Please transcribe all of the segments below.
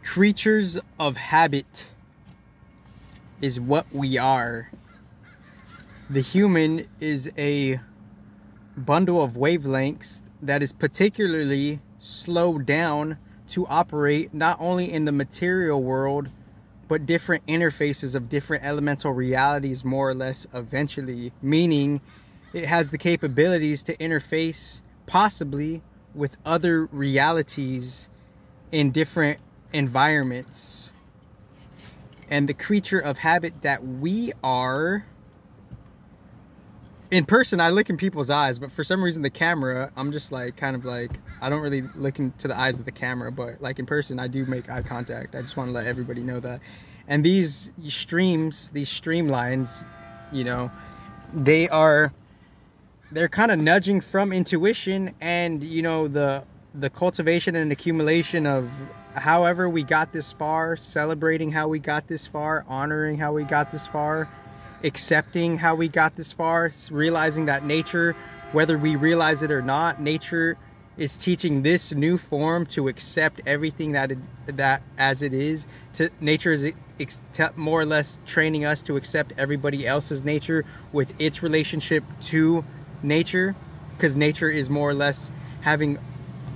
Creatures of habit is what we are. The human is a bundle of wavelengths that is particularly slowed down to operate not only in the material world, but different interfaces of different elemental realities, more or less, eventually. Meaning, it has the capabilities to interface, possibly, with other realities in different environments. And the creature of habit that we are... In person, I look in people's eyes, but for some reason the camera, I'm just like, kind of like, I don't really look into the eyes of the camera, but like in person, I do make eye contact. I just want to let everybody know that. And these streams, these streamlines, you know, they're kind of nudging from intuition and, you know, the cultivation and accumulation of however we got this far, celebrating how we got this far, honoring how we got this far, accepting how we got this far, realizing that nature, whether we realize it or not, nature is teaching this new form to accept everything that as it is. Nature is more or less training us to accept everybody else's nature with its relationship to nature, because nature is more or less having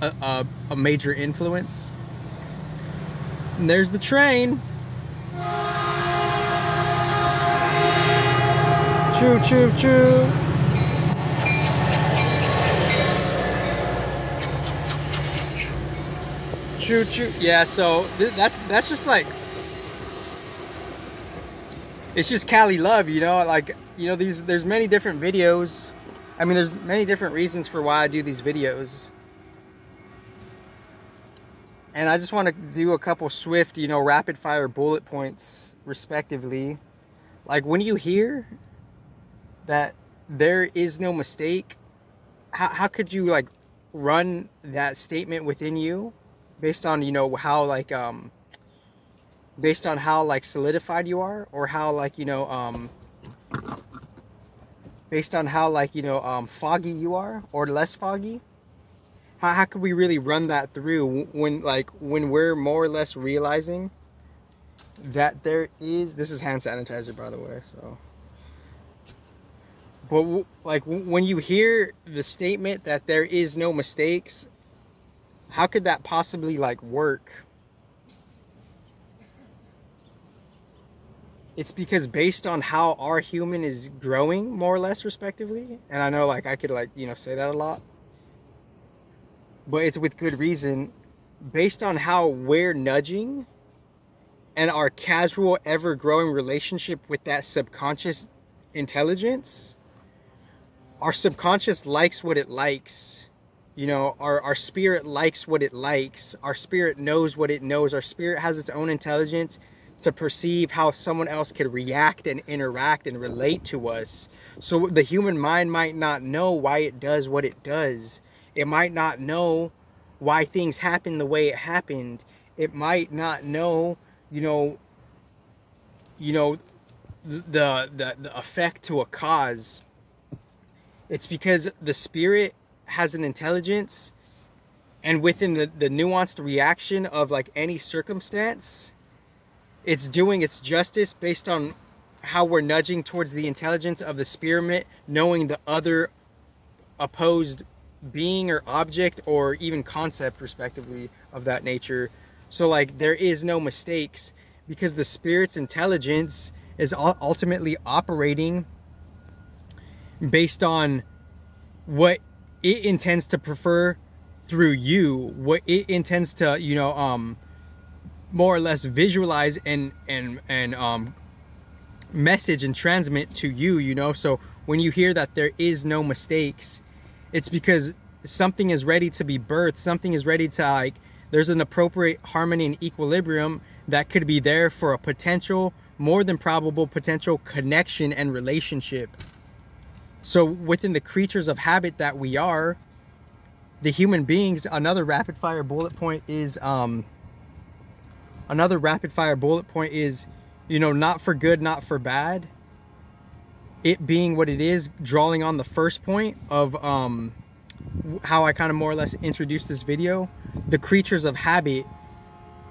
a major influence. And there's the train. Choo choo choo. Choo choo. Yeah, so that's just like, it's just Cali love, you know, like, you know, there's many different videos. I mean, there's many different reasons for why I do these videos. And I just want to do a couple swift, you know, rapid fire bullet points respectively. Like, when you hear that there is no mistake, how could you like run that statement within you based on, you know, how like based on how like solidified you are, or how like, you know, based on how like, you know, foggy you are or less foggy? How could we really run that through when we're more or less realizing that there is, this is hand sanitizer, by the way, so. But like, when you hear the statement that there is no mistakes, how could that possibly like work? It's because based on how our human is growing, more or less, respectively, and I know like I could like, you know, say that a lot, but it's with good reason, based on how we're nudging and our casual, ever-growing relationship with that subconscious intelligence. Our subconscious likes what it likes. You know, our spirit likes what it likes. Our spirit knows what it knows. Our spirit has its own intelligence to perceive how someone else could react and interact and relate to us. So the human mind might not know why it does what it does. It might not know why things happen the way it happened. It might not know, you know, the effect to a cause. It's because the spirit has an intelligence, and within the nuanced reaction of like any circumstance, it's doing its justice based on how we're nudging towards the intelligence of the spirit, knowing the other opposed being or object or even concept, respectively, of that nature. So like, there is no mistakes because the spirit's intelligence is ultimately operating based on what it intends to prefer through you, what it intends to, you know, more or less visualize and message and transmit to you, you know. So when you hear that there is no mistakes, it's because something is ready to be birthed, something is ready to, like, there's an appropriate harmony and equilibrium that could be there for a potential, more than probable potential connection and relationship. So within the creatures of habit that we are, the human beings, another rapid fire bullet point is, you know, not for good, not for bad. It being what it is, drawing on the first point of how I kind of more or less introduced this video, the creatures of habit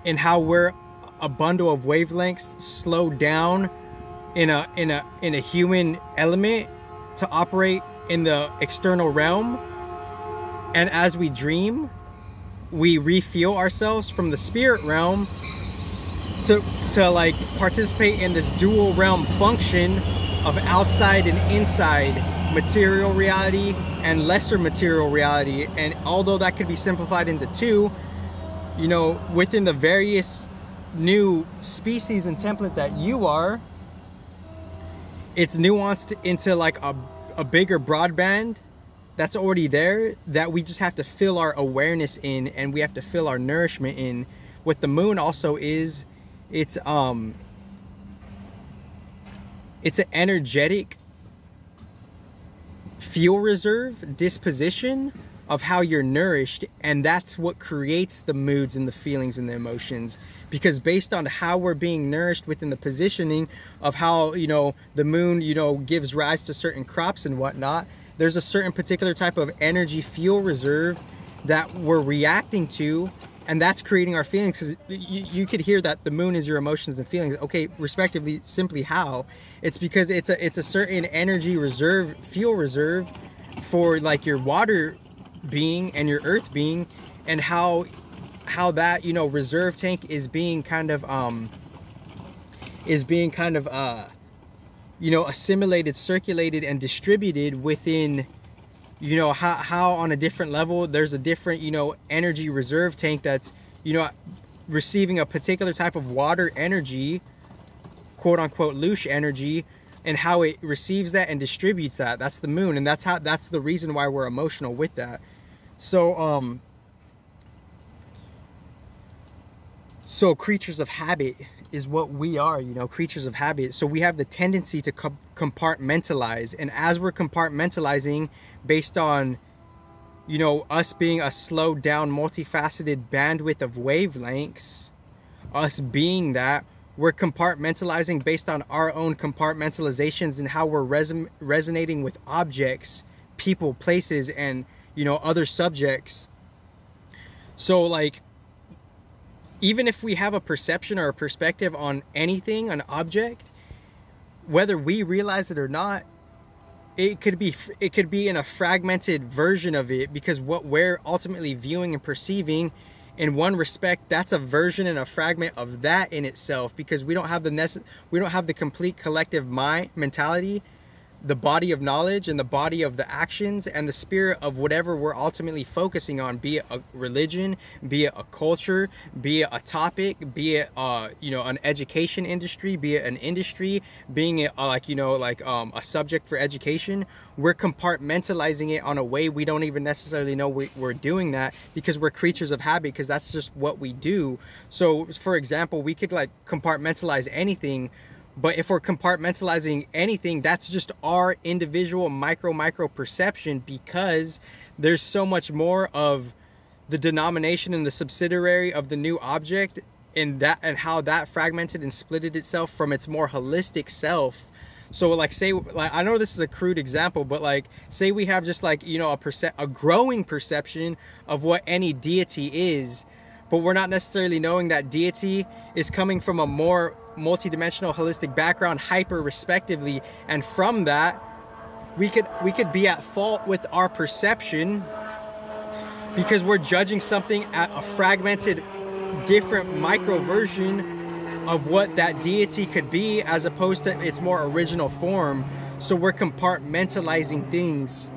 and how we're a bundle of wavelengths slowed down in a human element to operate in the external realm. And as we dream, we refuel ourselves from the spirit realm to like participate in this dual realm function of outside and inside material reality and lesser material reality. And although that could be simplified into two, you know, within the various new species and template that you are, it's nuanced into like a bigger broadband that's already there, that we just have to fill our awareness in, and we have to fill our nourishment in. What the moon also is, it's an energetic fuel reserve disposition of how you're nourished, and that's what creates the moods and the feelings and the emotions. Because based on how we're being nourished within the positioning of how, you know, the moon, you know, gives rise to certain crops and whatnot, there's a certain particular type of energy fuel reserve that we're reacting to, and that's creating our feelings. Because you could hear that the moon is your emotions and feelings. Okay, respectively, simply how? It's because it's a certain energy reserve, fuel reserve for like your water being and your earth being, and how that, you know, reserve tank is being kind of you know, assimilated, circulated, and distributed within, you know, how on a different level there's a different, you know, energy reserve tank that's, you know, receiving a particular type of water energy, quote unquote louche energy, and how it receives that and distributes that. That's the moon, and that's the reason why we're emotional with that. So so creatures of habit is what we are, you know, creatures of habit. So we have the tendency to compartmentalize, and as we're compartmentalizing based on, you know, us being a slowed down, multifaceted bandwidth of wavelengths, us being that, we're compartmentalizing based on our own compartmentalizations and how we're resonating with objects, people, places, and, you know, other subjects. So like, even if we have a perception or a perspective on anything, an object, whether we realize it or not, it could be in a fragmented version of it, because what we're ultimately viewing and perceiving, in one respect, that's a version and a fragment of that in itself, because we don't have the complete collective mind mentality, the body of knowledge and the body of the actions and the spirit of whatever we're ultimately focusing on, be it a religion, be it a culture, be it a topic, be it you know, an education industry, be it an industry, being it like, you know, like a subject for education. We're compartmentalizing it on a way we don't even necessarily know we're doing that, because we're creatures of habit, because that's just what we do. So for example, we could like compartmentalize anything, but if we're compartmentalizing anything, that's just our individual micro perception, because there's so much more of the denomination and the subsidiary of the new object, and how that fragmented and splitted itself from its more holistic self. So like, say, like, I know this is a crude example, but like, say we have just like, you know, a growing perception of what any deity is, but we're not necessarily knowing that deity is coming from a more multidimensional holistic background, hyper respectively, and from that we could be at fault with our perception, because we're judging something at a fragmented, different micro version of what that deity could be, as opposed to its more original form. So we're compartmentalizing things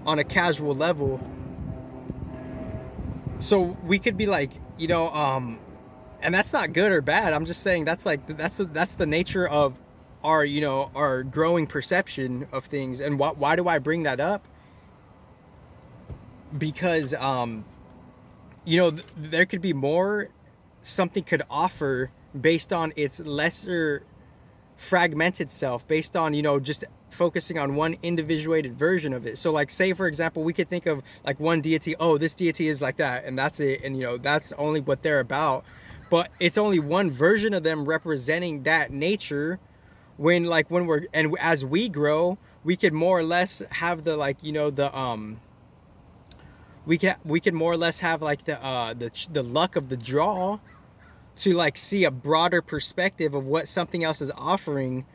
on a casual level. So we could be like, you know, and that's not good or bad. I'm just saying that's the nature of our, you know, our growing perception of things. And why do I bring that up? Because you know, there could be more something could offer based on its lesser fragmented self, based on, you know, just focusing on one individuated version of it. So like, say for example, we could think of like one deity, oh, this deity is like that, and that's it, and you know, that's only what they're about. But it's only one version of them representing that nature. When as we grow, we could more or less have the, like, you know, the we could more or less have like the luck of the draw to like see a broader perspective of what something else is offering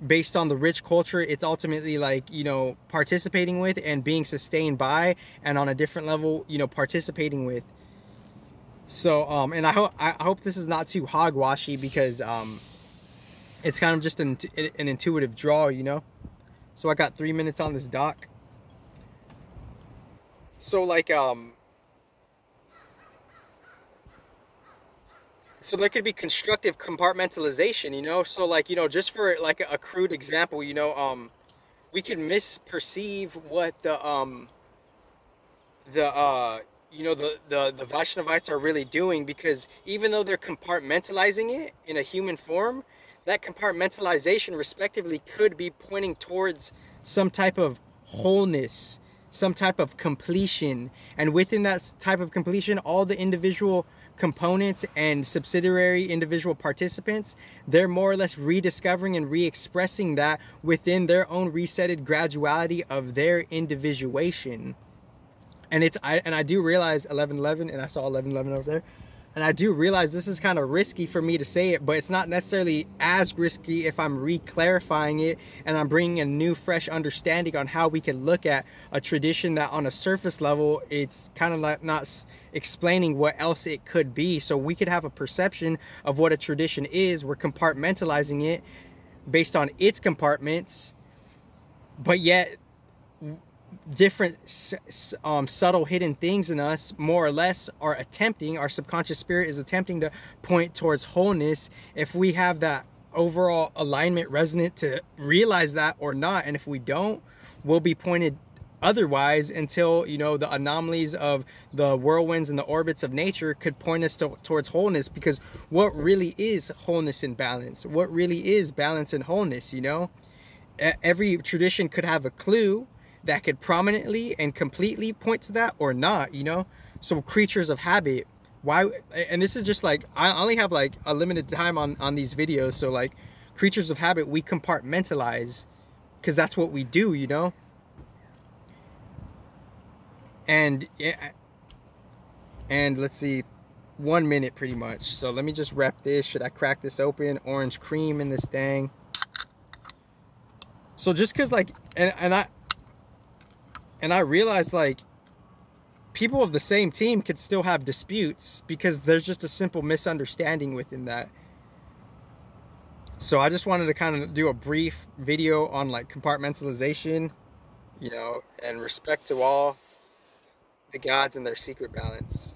based on the rich culture it's ultimately like, you know, participating with and being sustained by, and on a different level, you know, participating with. So and I hope this is not too hogwashy, because it's kind of just an intuitive draw, you know. So I got 3 minutes on this dock. So like so there could be constructive compartmentalization, you know. So like, you know, just for like a crude example, you know, we can misperceive what you know, the Vaishnavites are really doing, because even though they're compartmentalizing it in a human form, that compartmentalization respectively could be pointing towards some type of wholeness, some type of completion. And within that type of completion, all the individual components and subsidiary individual participants, they're more or less rediscovering and re-expressing that within their own resetted graduality of their individuation. And I do realize 11:11, and I saw 11:11 over there, and I do realize this is kind of risky for me to say it, but it's not necessarily as risky if I'm re-clarifying it and I'm bringing a new fresh understanding on how we can look at a tradition that on a surface level it's kind of like not explaining what else it could be. So we could have a perception of what a tradition is, we're compartmentalizing it based on its compartments, but yet different subtle hidden things in us more or less are attempting, our subconscious spirit is attempting to point towards wholeness, if we have that overall alignment resonant to realize that or not. And if we don't, we'll be pointed otherwise until, you know, the anomalies of the whirlwinds and the orbits of nature could point us towards wholeness. Because what really is wholeness and balance? What really is balance and wholeness? You know, every tradition could have a clue that could prominently and completely point to that or not, you know. So creatures of habit, why? And this is just like, I only have like a limited time on these videos, so like creatures of habit, we compartmentalize because that's what we do, you know. And let's see, 1 minute pretty much. So let me just wrap this. Should I crack this open? Orange cream in this thing. So just because like, and I realized like people of the same team could still have disputes because there's just a simple misunderstanding within that. So I just wanted to kind of do a brief video on like compartmentalization, you know, and respect to all the gods and their secret balance.